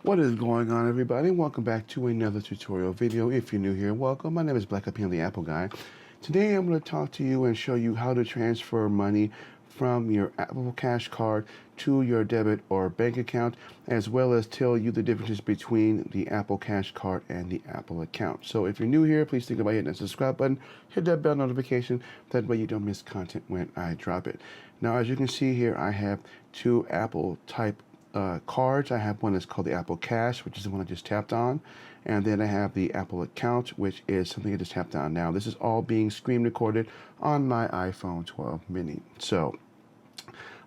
What is going on, everybody? Welcome back to another tutorial video. If you're new here, welcome. My name is Black Up the Apple Guy. Today I'm going to talk to you and show you how to transfer money from your Apple Cash card to your debit or bank account, as well as tell you the differences between the Apple Cash card and the Apple account. So if you're new here, please think about hitting that subscribe button, hit that bell notification, that way you don't miss content when I drop it. Now, as you can see here, I have two Apple type cards. I have one that's called the Apple Cash, which is the one I just tapped on, and then I have the Apple Account, which is something I just tapped on. Now, this is all being screen recorded on my iPhone 12 mini. So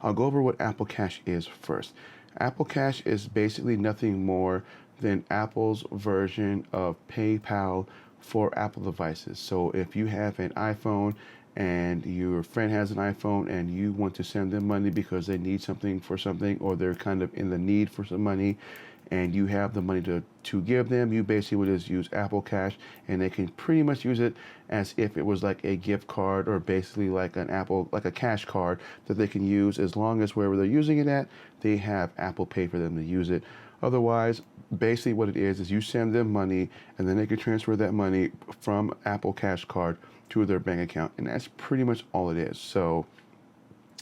I'll go over what Apple Cash is first. Apple Cash is basically nothing more than Apple's version of PayPal for Apple devices. So if you have an iPhone and your friend has an iPhone and you want to send them money because they need something for something, or they're kind of in the need for some money, and you have the money to give them, you basically would just use Apple Cash, and they can pretty much use it as if it was like a gift card, or basically like like a cash card that they can use, as long as wherever they're using it at, they have Apple Pay for them to use it. Otherwise, basically what it is you send them money, and then they can transfer that money from Apple Cash card to their bank account, and that's pretty much all it is. So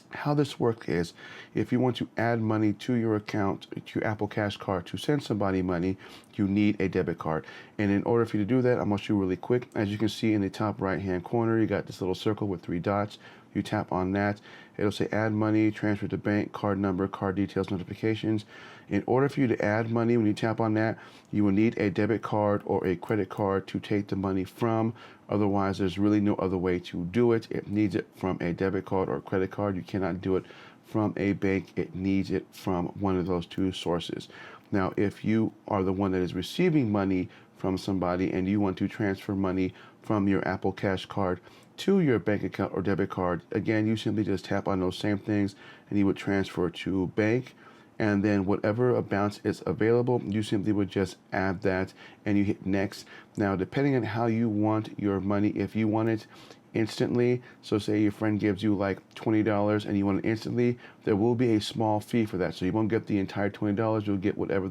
how this works is, if you want to add money to your account, to your Apple Cash card, to send somebody money, you need a debit card. And in order for you to do that, I'm going to show you really quick. As you can see in the top right hand corner, you got this little circle with 3 dots. You tap on that, it'll say add money, transfer to bank, card number, card details, notifications. In order for you to add money, when you tap on that, you will need a debit card or a credit card to take the money from. Otherwise, there's really no other way to do it. It needs it from a debit card or credit card. You cannot do it from a bank. It needs it from one of those two sources. Now, if you are the one that is receiving money from somebody and you want to transfer money from your Apple Cash card to your bank account or debit card, again, you simply just tap on those same things and you would transfer to bank, and then whatever amount is available, you simply would just add that and you hit next. Now, depending on how you want your money, if you want it instantly, so say your friend gives you like $20 and you want it instantly, there will be a small fee for that. So you won't get the entire $20. You'll get whatever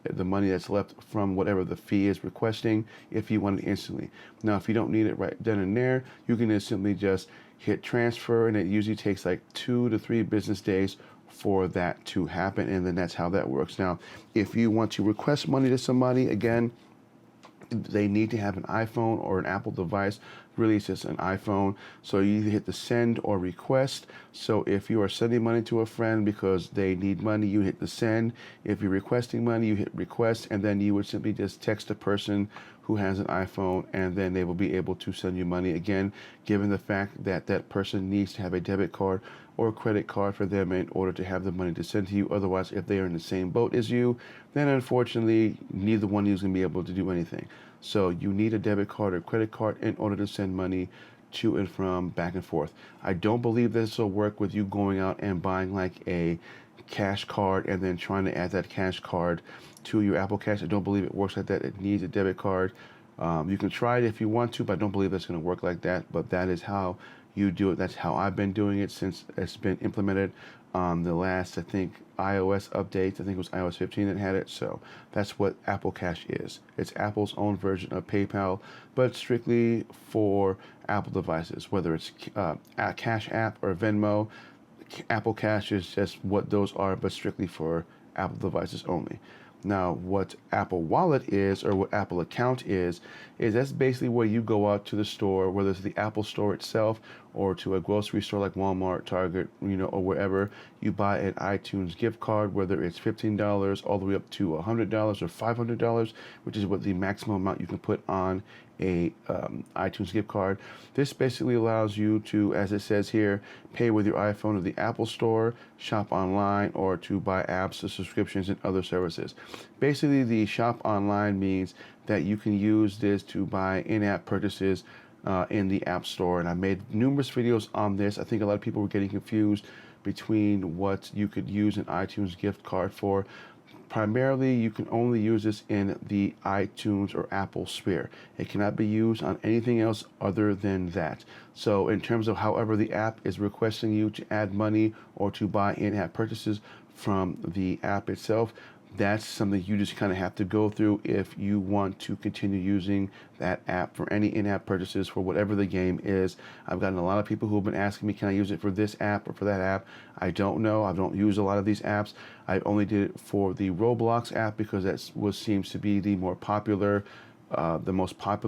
the money that's left from whatever the fee is requesting, if you want it instantly. Now, if you don't need it right then and there, you can just simply just hit transfer, and it usually takes like 2 to 3 business days for that to happen, and then that's how that works. Now, if you want to request money to somebody, again, they need to have an iPhone or an Apple device. Really, it's just an iPhone. So you either hit the send or request. So if you are sending money to a friend because they need money, you hit the send. If you're requesting money, you hit request, and then you would simply just text the person who has an iPhone, and then they will be able to send you money. Again, given the fact that that person needs to have a debit card or a credit card for them in order to have the money to send to you. Otherwise, if they are in the same boat as you, then unfortunately, neither one of you is going to be able to do anything. So you need a debit card or credit card in order to send money to and from, back and forth. I don't believe this will work with you going out and buying like a cash card and then trying to add that cash card to your Apple Cash. I don't believe it works like that. It needs a debit card. You can try it if you want to, but I don't believe that's going to work like that. But that is how you do it. That's how I've been doing it since it's been implemented on the last, I think, iOS updates. I think it was iOS 15 that had it. So that's what Apple Cash is. It's Apple's own version of PayPal, but strictly for Apple devices, whether it's a Cash App or Venmo. Apple Cash is just what those are, but strictly for Apple devices only. Now, what Apple Wallet is, or what Apple Account is that's basically where you go out to the store, whether it's the Apple Store itself or to a grocery store like Walmart, Target, or wherever. You buy an iTunes gift card, whether it's $15 all the way up to $100 or $500, which is what the maximum amount you can put on a iTunes gift card. This basically allows you to, as it says here, pay with your iPhone or the Apple Store, shop online, or to buy apps or subscriptions and other services. Basically, the shop online means that you can use this to buy in-app purchases in the App Store. And I made numerous videos on this. I think a lot of people were getting confused between what you could use an iTunes gift card for. Primarily, you can only use this in the iTunes or Apple sphere. It cannot be used on anything else other than that. So in terms of however the app is requesting you to add money or to buy in-app purchases from the app itself, that's something you just kind of have to go through if you want to continue using that app for any in-app purchases for whatever the game is. I've gotten a lot of people who have been asking me, can I use it for this app or for that app? I don't know. I don't use a lot of these apps. I only did it for the Roblox app because that seems to be the most popular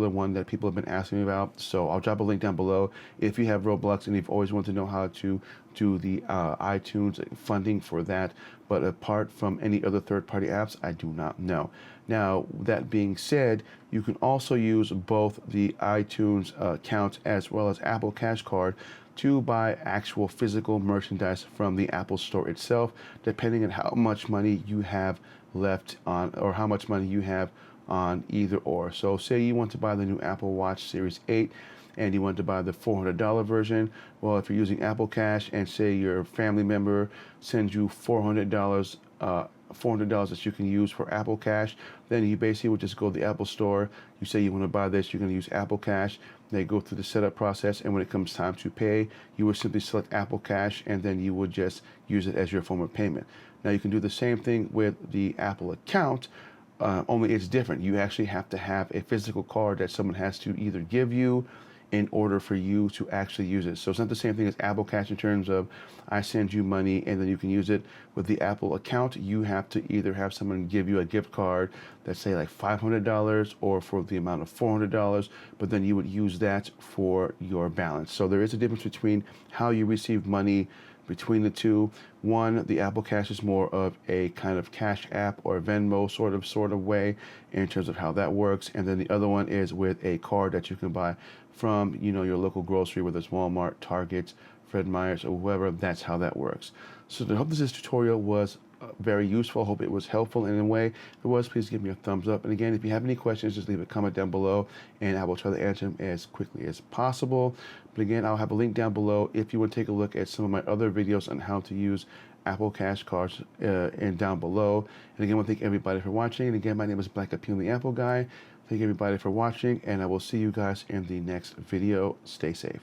one that people have been asking me about. So I'll drop a link down below. If you have Roblox and you've always wanted to know how to do the iTunes funding for that, but apart from any other third-party apps, I do not know. Now, that being said, you can also use both the iTunes account as well as Apple Cash Card to buy actual physical merchandise from the Apple Store itself, depending on how much money you have left on, or how much money you have on either or. So say you want to buy the new Apple Watch Series 8 and you want to buy the $400 version. Well, if you're using Apple Cash and say your family member sends you $400 that you can use for Apple Cash, then you basically would just go to the Apple Store. You say you want to buy this, you're going to use Apple Cash. They go through the setup process, and when it comes time to pay, you would simply select Apple Cash, and then you would just use it as your form of payment. Now, you can do the same thing with the Apple account, only it's different. You actually have to have a physical card that someone has to either give you in order for you to actually use it. So it's not the same thing as Apple Cash in terms of I send you money and then you can use it. With the Apple account, you have to either have someone give you a gift card that's say like $500 or for the amount of $400, but then you would use that for your balance. So there is a difference between how you receive money between the two. One, the Apple Cash is more of a kind of cash app or Venmo sort of way in terms of how that works. And then the other one is with a card that you can buy from, your local grocery, whether it's Walmart, Target, Fred Meyer's, or whoever. That's how that works. So I hope this tutorial was very useful. I hope it was helpful in a way. If it was, please give me a thumbs up. And again, if you have any questions, just leave a comment down below and I will try to answer them as quickly as possible. But again, I'll have a link down below if you want to take a look at some of my other videos on how to use Apple Cash Cards and down below. And again, I want to thank everybody for watching. And again, my name is Black Appeal the Apple Guy. Thank everybody for watching, and I will see you guys in the next video. Stay safe.